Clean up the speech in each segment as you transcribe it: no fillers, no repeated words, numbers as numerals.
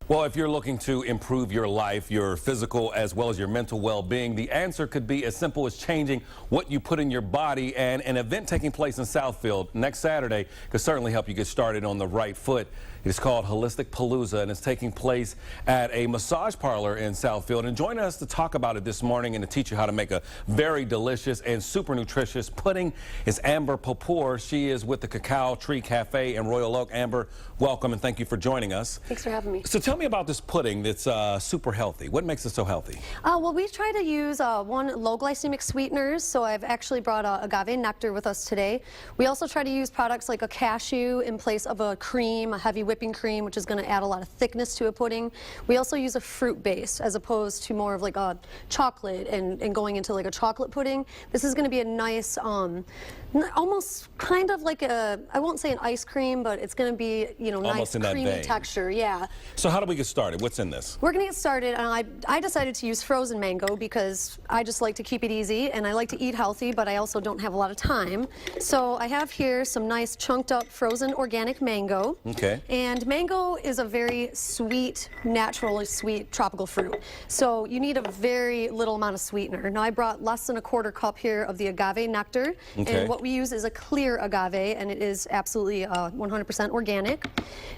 Well, if you're looking to improve your life, your physical as well as your mental well-being, the answer could be as simple as changing what you put in your body, and an event taking place in Southfield next Saturday could certainly help you get started on the right foot. It's called Hollistic Palooza, and it's taking place at a massage parlor in Southfield. And joining us to talk about it this morning and to teach you how to make a very delicious and super nutritious pudding is Amber Popor. She is with the Cacao Tree Cafe in Royal Oak. Amber, welcome and thank you for joining us. Thanks for having me. So tell me about this pudding that's super healthy. What makes it so healthy? Well, we try to use low glycemic sweeteners, so I've actually brought agave nectar with us today. We also try to use products like a cashew in place of a cream, a heavy whipping cream, which is going to add a lot of thickness to a pudding. We also use a fruit base as opposed to more of like a chocolate and going into like a chocolate pudding. This is going to be a nice, almost kind of like a, I won't say an ice cream, but it's going to be, you know, almost nice creamy texture. Yeah. So how do we get started? What's in this? We're going to get started, and I decided to use frozen mango because I just like to keep it easy, and I like to eat healthy, but I also don't have a lot of time. So I have here some nice chunked up frozen organic mango. Okay. And mango is a very sweet, naturally sweet tropical fruit. So you need a very little amount of sweetener. Now I brought less than a quarter cup here of the agave nectar. Okay. And what we use is a clear agave, and it is absolutely 100% organic.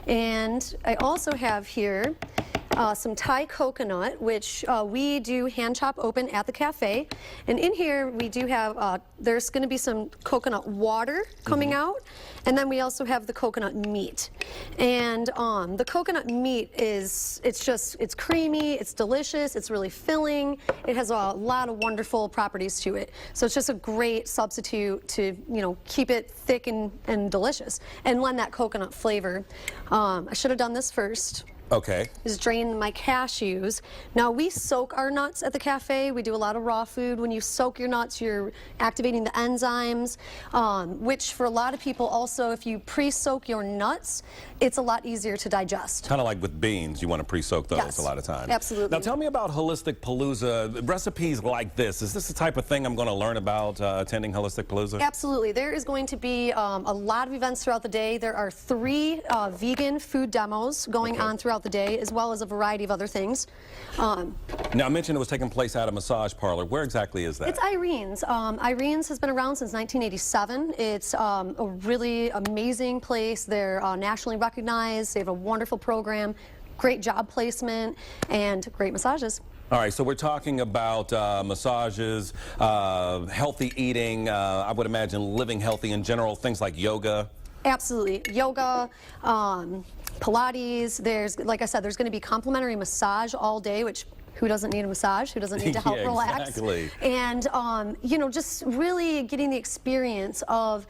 And I also have here some Thai coconut, which we do hand chop open at the cafe. And in here we do have, there's going to be some coconut water coming out. And then we also have the coconut meat. And the coconut meat is, it's creamy, it's delicious, it's really filling. It has a lot of wonderful properties to it. So it's just a great substitute to, you know, keep it thick and delicious and lend that coconut flavor. I should have done this first. Okay. Is drain my cashews. Now we soak our nuts at the cafe. We do a lot of raw food. When you soak your nuts, you're activating the enzymes, which for a lot of people also, if you pre-soak your nuts, it's a lot easier to digest. Kind of like with beans, you want to pre-soak those. Yes, a lot of times. absolutely. Now tell me about Holistic Palooza, recipes like this. Is this the type of thing I'm going to learn about attending Holistic Palooza? Absolutely. There is going to be a lot of events throughout the day. There are 3 vegan food demos going on throughout the day, as well as a variety of other things. Now I mentioned it was taking place at a massage parlor. Where exactly is that? It's Irene's. Irene's has been around since 1987. It's a really amazing place. They're nationally recognized. They have a wonderful program, great job placement, and great massages. All right, so we're talking about massages, healthy eating, I would imagine living healthy in general, things like yoga. Absolutely. Yoga, Pilates. There's, like I said, there's going to be complimentary massage all day, which who doesn't need a massage? Who doesn't need to help relax? Exactly. And, you know, just really getting the experience of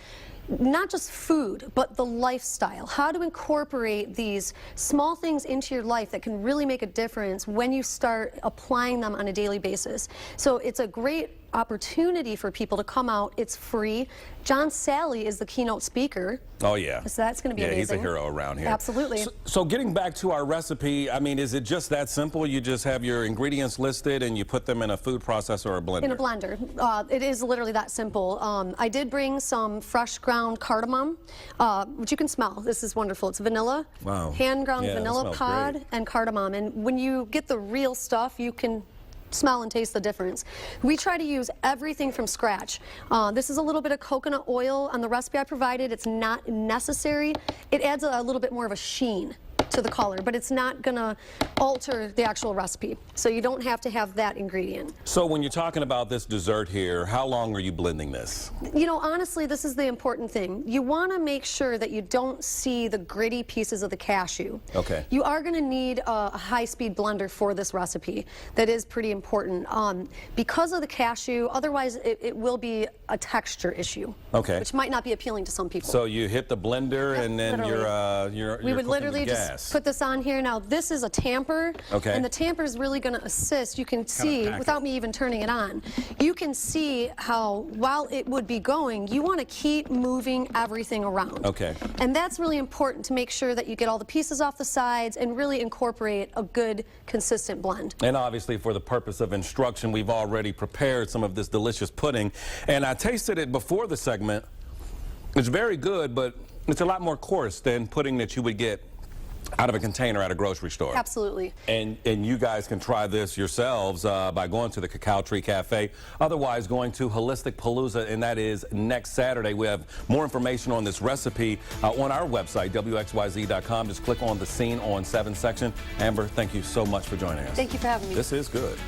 not just food, but the lifestyle. How to incorporate these small things into your life that can really make a difference when you start applying them on a daily basis. So it's a great opportunity for people to come out. It's free. John Sally is the keynote speaker. Oh yeah. So that's going to be amazing. He's a hero around here. Absolutely. So getting back to our recipe, I mean, is it just that simple? You just have your ingredients listed and you put them in a food processor or a blender? In a blender. It is literally that simple. I did bring some fresh ground cardamom, which you can smell. This is wonderful. It's vanilla. Wow. Hand ground vanilla pod great. and cardamom. And when you get the real stuff, you can smell and taste the difference. We try to use everything from scratch. This is a little bit of coconut oil on the recipe I provided. It's not necessary. It adds a little bit more of a sheen to the color, but it's not going to alter the actual recipe. So you don't have to have that ingredient. So when you're talking about this dessert here, how long are you blending this? You know, honestly, this is the important thing. You want to make sure that you don't see the gritty pieces of the cashew. Okay. You are going to need a high-speed blender for this recipe. That is pretty important. Because of the cashew, otherwise it will be a texture issue. Okay. Which might not be appealing to some people. So you hit the blender and then you're we would cooking literally the gas. just put this on here. Now this is a tamper, and the tamper is really going to assist. You can see, without me even turning it on, you can see how while it would be going, you want to keep moving everything around. Okay. And that's really important to make sure that you get all the pieces off the sides and really incorporate a good, consistent blend. And obviously for the purpose of instruction, we've already prepared some of this delicious pudding. And I tasted it before the segment. It's very good, but it's a lot more coarse than pudding that you would get out of a container at a grocery store. Absolutely. And you guys can try this yourselves by going to the Cacao Tree Cafe. Otherwise, going to Hollistic Palooza, and that is next Saturday. We have more information on this recipe on our website, WXYZ.com. Just click on the Scene on 7 section. Amber, thank you so much for joining us. Thank you for having me. This is good.